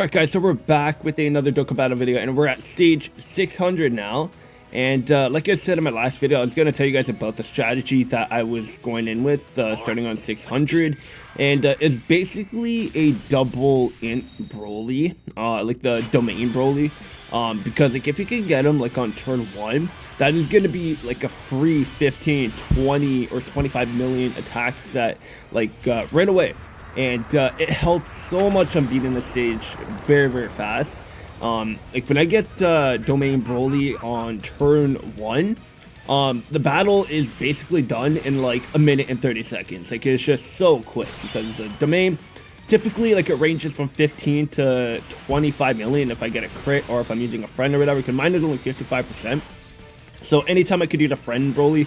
Alright guys, so we're back with another Dokkan battle video, and we're at stage 600 now. And like I said in my last video, I was going to tell you guys about the strategy that I was going in with, starting on 600. And it's basically a double int Broly, like the domain Broly. Because like if you can get him like on turn 1, that is going to be like a free 15, 20, or 25 million attack set like right away. And it helps so much on beating the stage very fast. Like when I get domain Broly on turn 1, the battle is basically done in like a minute and 30 seconds. Like it's just so quick because the domain typically like it ranges from 15 to 25 million if I get a crit or if I'm using a friend or whatever, because mine is only 55%. So anytime I could use a friend Broly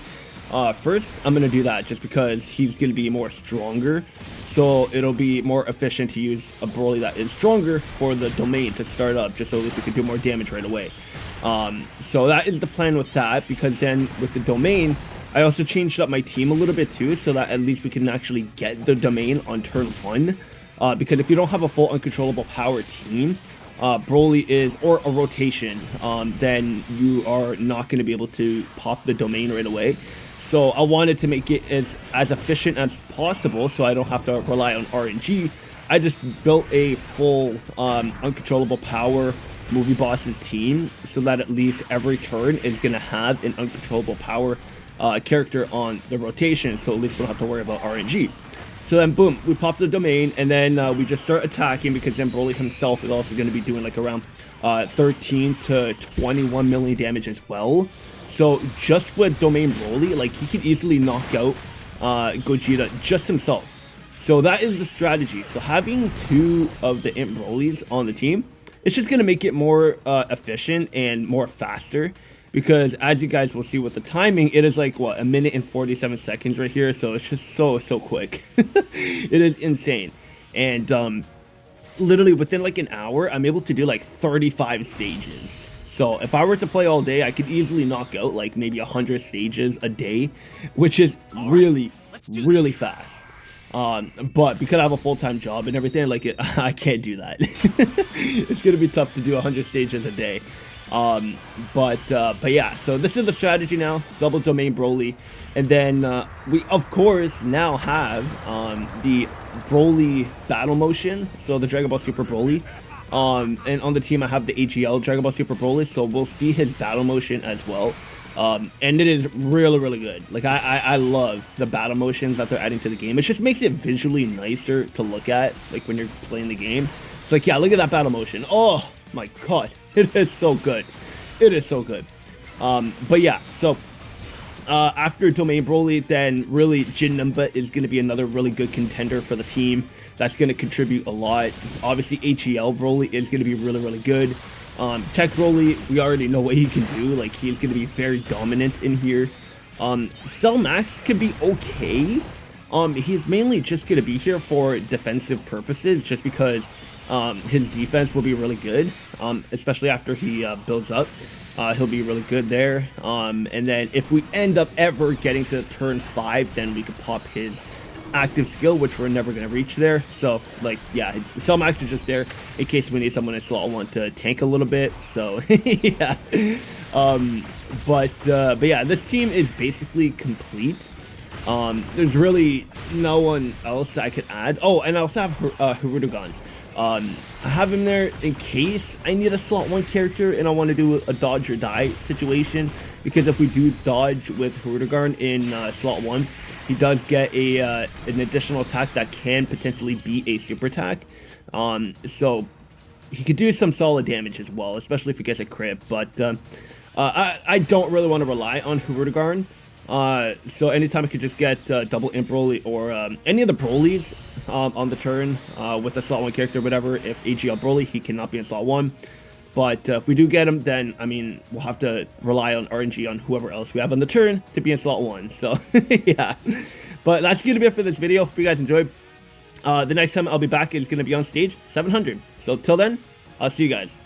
first, I'm gonna do that just because he's gonna be more stronger. So it'll be more efficient to use a Broly that is stronger for the domain to start up, just so at least we can do more damage right away. So that is the plan with that, because then with the domain, I also changed up my team a little bit too, so that at least we can actually get the domain on turn 1. Because if you don't have a full uncontrollable power team, Broly is, or a rotation, then you are not going to be able to pop the domain right away. So I wanted to make it as efficient as possible, so I don't have to rely on RNG. I just built a full uncontrollable power movie bosses team, so that at least every turn is going to have an uncontrollable power character on the rotation, so at least we don't have to worry about RNG. So then boom, we pop the domain, and then we just start attacking, because then Broly himself is also going to be doing like around 13 to 21 million damage as well. So just with domain Broly, like he could easily knock out Gogeta just himself. So that is the strategy. So having 2 of the int Brolys on the team, it's just going to make it more efficient and more faster. Because as you guys will see with the timing, it is like, what, a minute and 47 seconds right here. So it's just so quick. It is insane. And literally within like an hour, I'm able to do like 35 stages. So if I were to play all day, I could easily knock out like maybe 100 stages a day, which is really fast. But because I have a full-time job and everything, like I can't do that. It's gonna be tough to do 100 stages a day. But yeah, so this is the strategy now, double domain Broly. And then we of course now have the Broly battle motion, so the Dragon Ball Super Broly. And on the team I have the AGL Dragon Ball Super Broly, so we'll see his battle motion as well. And it is really good. Like I love the battle motions that they're adding to the game. It just makes it visually nicer to look at, like when you're playing the game. It's like, yeah, look at that battle motion. Oh my god, it is so good. It is so good. But yeah, so after domain Broly, then really Jin Numba is going to be another really good contender for the team. That's going to contribute a lot. Obviously, HEL Broly is going to be really good. Tech Broly, we already know what he can do. Like, he's going to be very dominant in here. Cell Max could be okay. He's mainly just going to be here for defensive purposes, just because his defense will be really good, especially after he builds up. He'll be really good there. And then if we end up ever getting to turn 5, then we could pop his active skill, which we're never going to reach there. So like, yeah, Cell Max is just there in case we need someone in slot 1 to tank a little bit. So yeah. But yeah, this team is basically complete. There's really no one else I could add. Oh, and I also have Hirudegan. I have him there in case I need a slot 1 character and I want to do a dodge or die situation, because if we do dodge with Hirudegan in slot 1, he does get a an additional attack that can potentially be a super attack. So he could do some solid damage as well, especially if he gets a crit. But I don't really want to rely on Hirudegan. So anytime I could just get double int Broly or any of the Brolys on the turn with a slot 1 character, whatever. If AGL Broly, he cannot be in slot 1. But if we do get him, then, I mean, we'll have to rely on RNG on whoever else we have on the turn to be in slot 1. So, yeah. But that's going to be it for this video. Hope you guys enjoyed. The next time I'll be back is going to be on stage 700. So, till then, I'll see you guys.